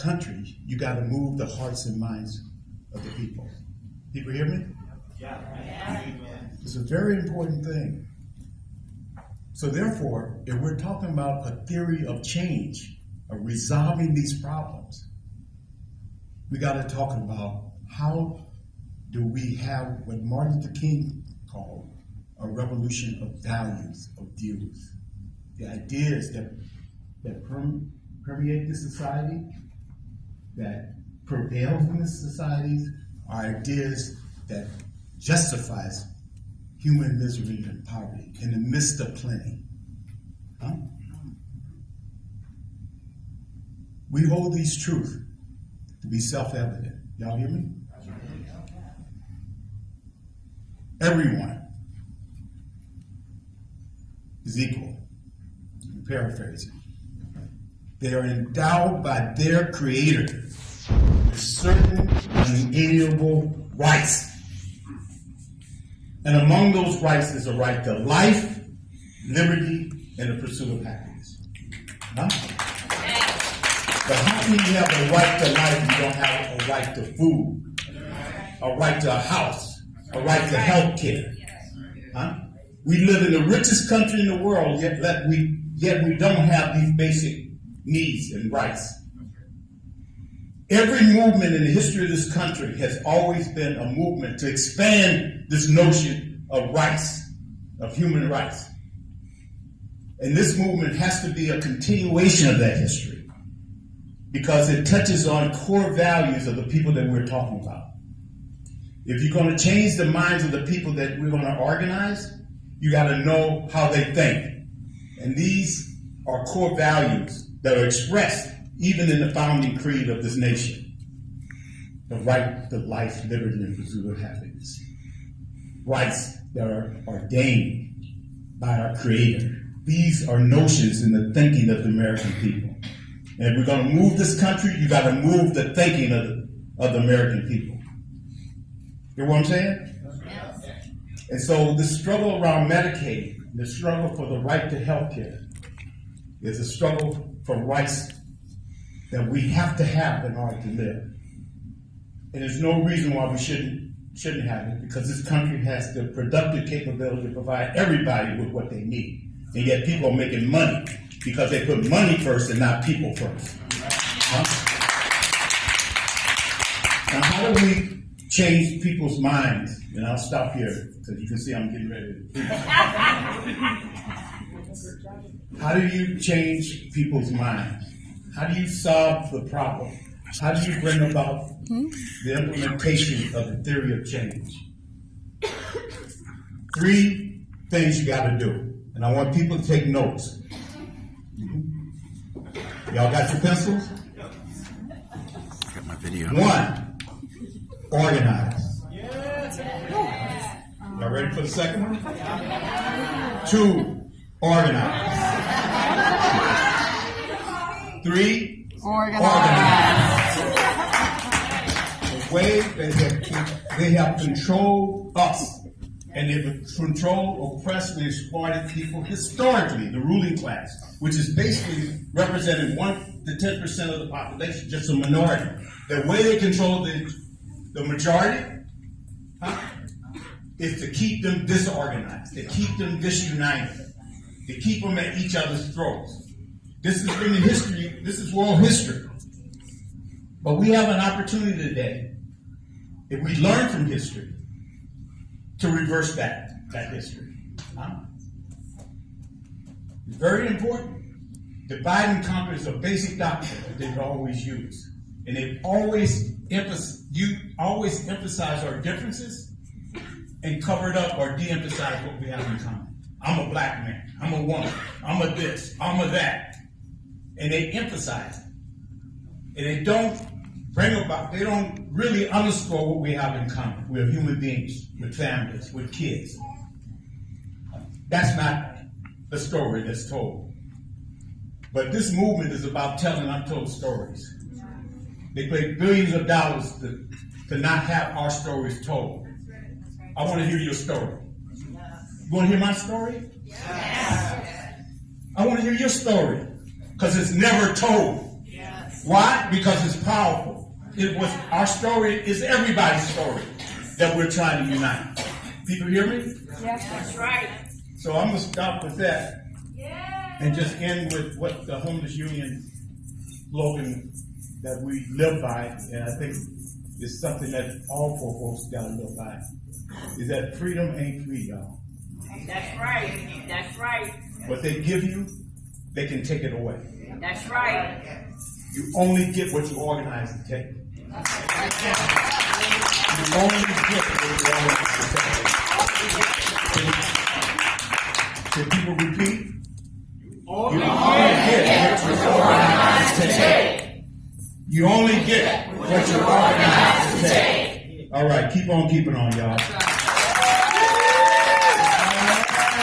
country, you got to move the hearts and minds of the people. People hear me? Yeah. It's a very important thing. So therefore, if we're talking about a theory of change, of resolving these problems, we got to talk about how do we have what Martin Luther King called a revolution of values, of views. The ideas that permeate this society, that prevails in this society, are ideas that justifies human misery and poverty in the midst of plenty. Huh? We hold these truths to be self-evident. Y'all hear me? Everyone is equal. I'm paraphrasing. They are endowed by their Creator with certain unalienable rights. And among those rights is a right to life, liberty, and the pursuit of happiness. Huh? But how can you have a right to life if you don't have a right to food, a right to a house, a right to health care? Huh? We live in the richest country in the world, yet we don't have these basic needs and rights. Every movement in the history of this country has always been a movement to expand this notion of rights, of human rights. And this movement has to be a continuation of that history because it touches on core values of the people that we're talking about. If you're going to change the minds of the people that we're going to organize, you got to know how they think. And these are core values that are expressed even in the founding creed of this nation. The right to life, liberty, and pursuit of happiness. Rights that are ordained by our Creator. These are notions in the thinking of the American people. And if we're going to move this country, you got to move the thinking of the American people. You know what I'm saying? Yes. And so the struggle around Medicaid, the struggle for the right to health care, is a struggle for rights that we have to have in order to live. And there's no reason why we shouldn't have it, because this country has the productive capability to provide everybody with what they need. And yet people are making money because they put money first and not people first. Huh? Now, how do we change people's minds? And I'll stop here because you can see I'm getting ready to preach. How do you change people's minds? How do you solve the problem? How do you bring about the implementation of the theory of change? 3 things you got to do. And I want people to take notes. Y'all got your pencils? I got my video. 1, organize. Y'all ready for the second one? 2, organize. 3, organize. The way they have controlled us, and they've controlled, oppressed, and exploited people historically, the ruling class, which is basically representing 1 to 10% of the population, just a minority. The way they control the majority is to keep them disorganized, to keep them disunited, to keep them at each other's throats. This is in history, this is world history. But we have an opportunity today, if we learn from history, to reverse that history. It's very important. Divide and conquer is a basic doctrine that they've always used. And they've always emphasize our differences and covered up or de-emphasize what we have in common. I'm a black man. I'm a woman. I'm a this. I'm a that. And they emphasize it. And they don't really underscore what we have in common. We're human beings with families, with kids. That's not the story that's told. But this movement is about telling untold stories. They pay billions of dollars to not have our stories told. I want to hear your story. You want to hear my story? Yes. I want to hear your story because it's never told. Yes. Why? Because it's powerful. Our story is everybody's story that we're trying to unite. People hear me? Yes, that's right. So I'm going to stop with that and just end with what the Homeless Union slogan that we live by, and I think it's something that all poor folks got to live by, is that freedom ain't free, y'all. That's right. That's right. What they give you, they can take it away. That's right. You only get what you organize to take. You only get what you organize to take. Can people repeat? You only get what you organize to take. You only get what you organize to take. All right, keep on keeping on, y'all.